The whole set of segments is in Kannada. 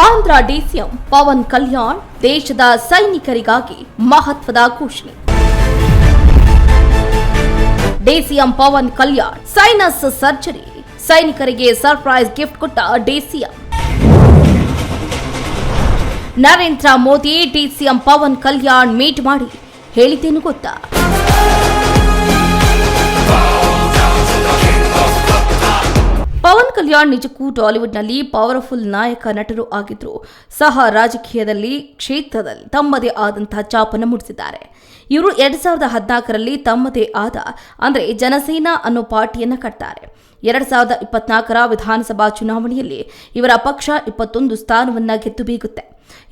ಆಂಧ್ರ ಡಿಸಿಎಂ ಪವನ್ ಕಲ್ಯಾಣ್ ದೇಶದ ಸೈನಿಕರಿಗಾಗಿ ಮಹತ್ವದ ಘೋಷಣೆ. DCM Pawan Kalyan sinus surgery, ಸೈನಿಕರಿಗೆ ಸರ್ಪ್ರೈಸ್ ಗಿಫ್ಟ್ ಕೊಟ್ಟ DCM. Narendra Modi DCM Pawan Kalyan meet ಮಾಡಿ ಹೇಳಿದ್ದೇನು ಗೊತ್ತಾ? ಪವನ್ ಕಲ್ಯಾಣ್ ನಿಜಕ್ಕೂ ಟಾಲಿವುಡ್ನಲ್ಲಿ ಪವರ್ಫುಲ್ ನಾಯಕ ನಟರು ಆಗಿದ್ರು ಸಹ ರಾಜಕೀಯದಲ್ಲಿ ಕ್ಷೇತ್ರದಲ್ಲಿ ತಮ್ಮದೇ ಆದಂತಹ ಛಾಪನ್ನು ಮೂಡಿಸಿದ್ದಾರೆ. ಇವರು 2014ರಲ್ಲಿ ತಮ್ಮದೇ ಆದ ಅಂದರೆ ಜನಸೇನಾ ಅನ್ನೋ ಪಾರ್ಟಿಯನ್ನ ಕಟ್ತಾರೆ. 2024ರ ವಿಧಾನಸಭಾ ಚುನಾವಣೆಯಲ್ಲಿ ಇವರ ಪಕ್ಷ 21 ಸ್ಥಾನವನ್ನ ಗೆದ್ದು ಬೀಗುತ್ತೆ.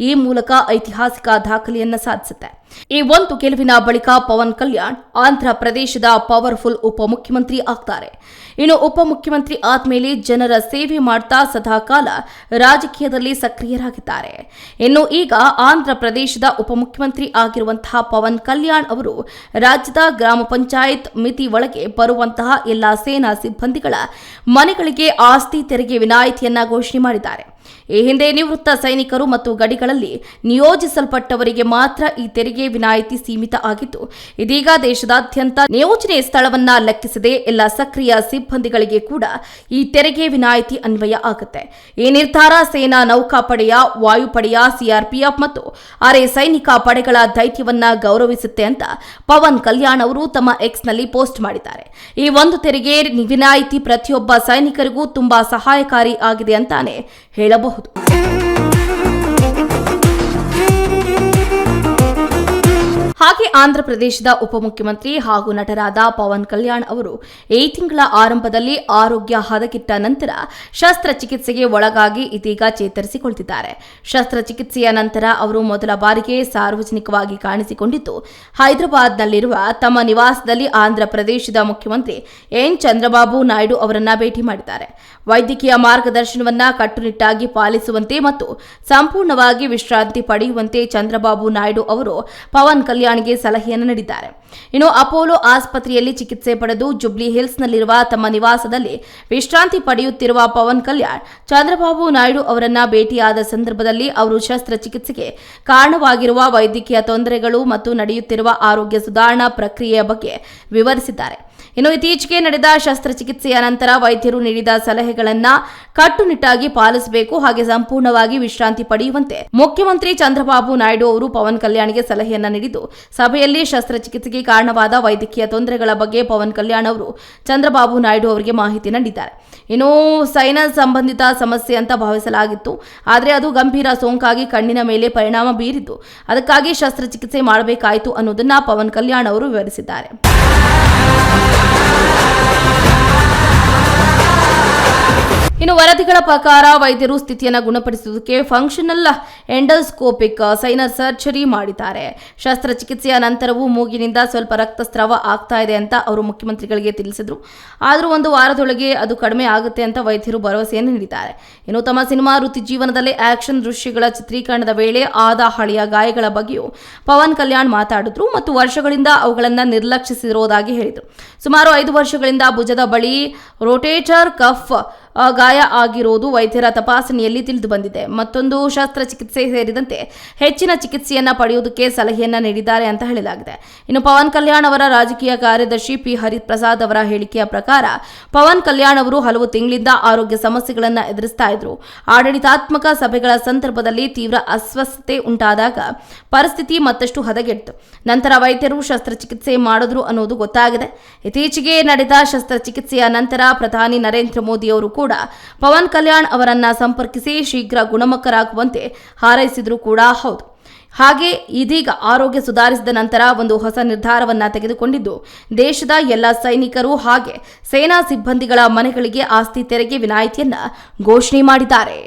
ಈ ಮೂಲಕ ಐತಿಹಾಸಿಕ ದಾಖಲೆಯನ್ನ ಸಾಧಿಸುತ್ತೆ. ಈ ಒಂದು ಗೆಲುವಿನ ಬಳಿಕ ಪವನ್ ಕಲ್ಯಾಣ್ ಆಂಧ್ರ ಪ್ರದೇಶದ ಪವರ್ಫುಲ್ ಉಪಮುಖ್ಯಮಂತ್ರಿ ಆಗ್ತಾರೆ. ಇನ್ನು ಉಪಮುಖ್ಯಮಂತ್ರಿ ಆದ್ಮೇಲೆ ಜನರ ಸೇವೆ ಮಾಡ್ತಾ ಸದಾಕಾಲ ರಾಜಕೀಯದಲ್ಲಿ ಸಕ್ರಿಯರಾಗಿದ್ದಾರೆ. ಇನ್ನು ಈಗ ಆಂಧ್ರ ಪ್ರದೇಶದ ಉಪಮುಖ್ಯಮಂತ್ರಿ ಆಗಿರುವಂತಹ ಪವನ್ ಕಲ್ಯಾಣ್ ಅವರು ರಾಜ್ಯದ ಗ್ರಾಮ ಪಂಚಾಯತ್ ಮಿತಿ ಒಳಗೆ ಬರುವಂತಹ ಎಲ್ಲಾ ಸೇನಾ ಸಿಬ್ಬಂದಿಗಳ ಮನೆಗಳಿಗೆ ಆಸ್ತಿ ತೆರಿಗೆ ವಿನಾಯಿತಿಯನ್ನ ಘೋಷಣೆ ಮಾಡಿದ್ದಾರೆ. ಈ ಹಿಂದೆ ನಿವೃತ್ತ ಸೈನಿಕರು ಮತ್ತು ಗಡಿಗಳಲ್ಲಿ ನಿಯೋಜಿಸಲ್ಪಟ್ಟವರಿಗೆ ಮಾತ್ರ ಈ ತೆರಿಗೆ ವಿನಾಯಿತಿ ಸೀಮಿತ ಆಗಿತ್ತು. ಇದೀಗ ದೇಶದಾದ್ಯಂತ ನಿಯೋಜನೆ ಸ್ಥಳವನ್ನ ಲೆಕ್ಕಿಸದೆ ಎಲ್ಲ ಸಕ್ರಿಯ ಸಿಬ್ಬಂದಿಗಳಿಗೆ ಕೂಡ ಈ ತೆರಿಗೆ ವಿನಾಯಿತಿ ಅನ್ವಯ ಆಗುತ್ತೆ. ಈ ನಿರ್ಧಾರ ಸೇನಾ ನೌಕಾಪಡೆಯ, ವಾಯುಪಡೆಯ, ಸಿಆರ್ಪಿಎಫ್ ಮತ್ತು ಅರೆ ಸೈನಿಕ ಪಡೆಗಳ ಧೈರ್ಯವನ್ನ ಗೌರವಿಸುತ್ತೆ ಅಂತ ಪವನ್ ಕಲ್ಯಾಣ್ ಅವರು ತಮ್ಮ ಎಕ್ಸ್ನಲ್ಲಿ ಪೋಸ್ಟ್ ಮಾಡಿದ್ದಾರೆ. ಈ ಒಂದು ತೆರಿಗೆ ವಿನಾಯಿತಿ ಪ್ರತಿಯೊಬ್ಬ ಸೈನಿಕರಿಗೂ ತುಂಬಾ ಸಹಾಯಕಾರಿ ಆಗಿದೆ ಅಂತಾನೆ ಹೇಳಬಹುದು. ಹಾಗೆ ಆಂಧ್ರ ಪ್ರದೇಶದ ಉಪಮುಖ್ಯಮಂತ್ರಿ ಹಾಗೂ ನಟರಾದ ಪವನ್ ಕಲ್ಯಾಣ್ ಅವರು ಈ ತಿಂಗಳ ಆರಂಭದಲ್ಲಿ ಆರೋಗ್ಯ ಹದಗೆಟ್ಟ ನಂತರ ಶಸ್ತ್ರಚಿಕಿತ್ಸೆಗೆ ಒಳಗಾಗಿ ಇದೀಗ ಚೇತರಿಸಿಕೊಳ್ಳುತ್ತಿದ್ದಾರೆ. ಶಸ್ತ್ರಚಿಕಿತ್ಸೆಯ ನಂತರ ಅವರು ಮೊದಲ ಬಾರಿಗೆ ಸಾರ್ವಜನಿಕವಾಗಿ ಕಾಣಿಸಿಕೊಂಡಿದ್ದು ಹೈದರಾಬಾದ್ನಲ್ಲಿರುವ ತಮ್ಮ ನಿವಾಸದಲ್ಲಿ ಆಂಧ್ರ ಪ್ರದೇಶದ ಮುಖ್ಯಮಂತ್ರಿ ಎನ್ ಚಂದ್ರಬಾಬು ನಾಯ್ಡು ಅವರನ್ನ ಭೇಟಿ ಮಾಡಿದ್ದಾರೆ. ವೈದ್ಯಕೀಯ ಮಾರ್ಗದರ್ಶನವನ್ನ ಕಟ್ಟುನಿಟ್ಟಾಗಿ ಪಾಲಿಸುವಂತೆ ಮತ್ತು ಸಂಪೂರ್ಣವಾಗಿ ವಿಶ್ರಾಂತಿ ಪಡೆಯುವಂತೆ ಚಂದ್ರಬಾಬು ನಾಯ್ಡು ಅವರು ಪವನ್ ಕಲ್ಯಾಣ್ಗೆ ಸಲಹೆಯನ್ನು ನೀಡಿದ್ದಾರೆ. ಇನ್ನು ಅಪೋಲೋ ಆಸ್ಪತ್ರೆಯಲ್ಲಿ ಚಿಕಿತ್ಸೆ ಪಡೆದು ಜುಬ್ಲಿ ಹಿಲ್ಸ್ನಲ್ಲಿರುವ ತಮ್ಮ ನಿವಾಸದಲ್ಲಿ ವಿಶ್ರಾಂತಿ ಪಡೆಯುತ್ತಿರುವ ಪವನ್ ಕಲ್ಯಾಣ್ ಚಂದ್ರಬಾಬು ನಾಯ್ಡು ಅವರನ್ನ ಭೇಟಿಯಾದ ಸಂದರ್ಭದಲ್ಲಿ ಅವರು ಶಸ್ತ್ರಚಿಕಿತ್ಸೆಗೆ ಕಾರಣವಾಗಿರುವ ವೈದ್ಯಕೀಯ ತೊಂದರೆಗಳು ಮತ್ತು ನಡೆಯುತ್ತಿರುವ ಆರೋಗ್ಯ ಸುಧಾರಣಾ ಪ್ರಕ್ರಿಯೆಯ ಬಗ್ಗೆ ವಿವರಿಸಿದ್ದಾರೆ. ಇನ್ನು ಇತ್ತೀಚೆಗೆ ನಡೆದ ಶಸ್ತ್ರಚಿಕಿತ್ಸೆಯ ನಂತರ ವೈದ್ಯರು ನೀಡಿದ ಸಲಹೆಗಳನ್ನ ಕಟ್ಟುನಿಟ್ಟಾಗಿ ಪಾಲಿಸಬೇಕು, ಹಾಗೆ ಸಂಪೂರ್ಣವಾಗಿ ವಿಶ್ರಾಂತಿ ಪಡೆಯುವಂತೆ ಮುಖ್ಯಮಂತ್ರಿ ಚಂದ್ರಬಾಬು ನಾಯ್ಡು ಅವರು ಪವನ್ ಕಲ್ಯಾಣ್ಗೆ ಸಲಹೆಯನ್ನ ನೀಡಿದ್ದು, ಸಭೆಯಲ್ಲಿ ಶಸ್ತ್ರಚಿಕಿತ್ಸೆಗೆ ಕಾರಣವಾದ ವೈದ್ಯಕೀಯ ತೊಂದರೆಗಳ ಬಗ್ಗೆ ಪವನ್ ಕಲ್ಯಾಣ್ ಅವರು ಚಂದ್ರಬಾಬು ನಾಯ್ಡು ಅವರಿಗೆ ಮಾಹಿತಿ ನೀಡಿದ್ದಾರೆ. ಇನ್ನು ಸೈನಸ್ ಸಂಬಂಧಿತ ಸಮಸ್ಯೆ ಅಂತ ಭಾವಿಸಲಾಗಿತ್ತು, ಆದರೆ ಅದು ಗಂಭೀರ ಸೋಂಕಾಗಿ ಕಣ್ಣಿನ ಮೇಲೆ ಪರಿಣಾಮ ಬೀರಿದ್ದು ಅದಕ್ಕಾಗಿ ಶಸ್ತ್ರಚಿಕಿತ್ಸೆ ಮಾಡಬೇಕಾಯಿತು ಅನ್ನೋದನ್ನ ಪವನ್ ಕಲ್ಯಾಣ್ ಅವರು ವಿವರಿಸಿದ್ದಾರೆ. ಇನ್ನು ವರದಿಗಳ ಪ್ರಕಾರ ವೈದ್ಯರು ಸ್ಥಿತಿಯನ್ನು ಗುಣಪಡಿಸುವುದಕ್ಕೆ ಫಂಕ್ಷನಲ್ ಎಂಡೋಸ್ಕೋಪಿಕ್ ಸೈನಸ್ ಸರ್ಜರಿ ಮಾಡಿದ್ದಾರೆ. ಶಸ್ತ್ರಚಿಕಿತ್ಸೆಯ ನಂತರವೂ ಮೂಗಿನಿಂದ ಸ್ವಲ್ಪ ರಕ್ತಸ್ರಾವ ಆಗ್ತಾ ಇದೆ ಅಂತ ಅವರು ಮುಖ್ಯಮಂತ್ರಿಗಳಿಗೆ ತಿಳಿಸಿದ್ರು. ಆದರೂ 1 ವಾರದೊಳಗೆ ಅದು ಕಡಿಮೆ ಆಗುತ್ತೆ ಅಂತ ವೈದ್ಯರು ಭರವಸೆಯನ್ನು ನೀಡಿದ್ದಾರೆ. ಇನ್ನು ತಮ್ಮ ಸಿನಿಮಾ ವೃತ್ತಿ ಜೀವನದಲ್ಲಿ ಆಕ್ಷನ್ ದೃಶ್ಯಗಳ ಚಿತ್ರೀಕರಣದ ವೇಳೆ ಆದ ಹಳೆಯ ಗಾಯಗಳ ಬಗ್ಗೆಯೂ ಪವನ್ ಕಲ್ಯಾಣ್ ಮಾತಾಡಿದ್ರು ಮತ್ತು ವರ್ಷಗಳಿಂದ ಅವುಗಳನ್ನು ನಿರ್ಲಕ್ಷಿಸಿರುವುದಾಗಿ ಹೇಳಿದರು. ಸುಮಾರು 5 ವರ್ಷಗಳಿಂದ ಭುಜದ ಬಳಿ ರೋಟೇಟರ್ ಕಫ್ ಗಾಯ ಆಗಿರುವುದು ವೈದ್ಯರ ತಪಾಸಣೆಯಲ್ಲಿ ತಿಳಿದು ಬಂದಿದೆ. ಮತ್ತೊಂದು ಶಸ್ತ್ರಚಿಕಿತ್ಸೆ ಸೇರಿದಂತೆ ಹೆಚ್ಚಿನ ಚಿಕಿತ್ಸೆಯನ್ನ ಪಡೆಯುವುದಕ್ಕೆ ಸಲಹೆಯನ್ನ ನೀಡಿದ್ದಾರೆ ಅಂತ ಹೇಳಲಾಗಿದೆ. ಇನ್ನು ಪವನ್ ಕಲ್ಯಾಣ್ ಅವರ ರಾಜಕೀಯ ಕಾರ್ಯದರ್ಶಿ ಪಿ ಹರಿಪ್ರಸಾದ್ ಅವರ ಹೇಳಿಕೆಯ ಪ್ರಕಾರ ಪವನ್ ಕಲ್ಯಾಣ್ ಅವರು ಹಲವು ತಿಂಗಳಿಂದ ಆರೋಗ್ಯ ಸಮಸ್ಯೆಗಳನ್ನು ಎದುರಿಸ್ತಾ ಇದ್ರು. ಆಡಳಿತಾತ್ಮಕ ಸಭೆಗಳ ಸಂದರ್ಭದಲ್ಲಿ ತೀವ್ರ ಅಸ್ವಸ್ಥತೆ ಉಂಟಾದಾಗ ಪರಿಸ್ಥಿತಿ ಮತ್ತಷ್ಟು ಹದಗೆಟ್ಟು ನಂತರ ವೈದ್ಯರು ಶಸ್ತ್ರಚಿಕಿತ್ಸೆ ಮಾಡಿದ್ರು ಅನ್ನೋದು ಗೊತ್ತಾಗಿದೆ. ಇತ್ತೀಚೆಗೆ ನಡೆದ ಶಸ್ತ್ರಚಿಕಿತ್ಸೆಯ ನಂತರ ಪ್ರಧಾನಿ ನರೇಂದ್ರ ಮೋದಿ ಅವರು ಕೂಡ ಪವನ್ ಕಲ್ಯಾಣ್ ಅವರನ್ನ ಸಂಪರ್ಕಿಸಿ ಶೀಘ್ರ ಗುಣಮುಖರಾಗುವಂತೆ ಹಾರೈಸಿದ್ರು ಕೂಡ ಹೌದು. ಹಾಗೆ ಇದೀಗ ಆರೋಗ್ಯ ಸುಧಾರಿಸಿದ ನಂತರ ಒಂದು ಹೊಸ ನಿರ್ಧಾರವನ್ನ ತೆಗೆದುಕೊಂಡಿದ್ದು ದೇಶದ ಎಲ್ಲ ಸೈನಿಕರು ಹಾಗೆ ಸೇನಾ ಸಿಬ್ಬಂದಿಗಳ ಮನೆಗಳಿಗೆ ಆಸ್ತಿ ತೆರಿಗೆ ವಿನಾಯಿತಿಯನ್ನ ಘೋಷಣೆ ಮಾಡಿದ್ದಾರೆ.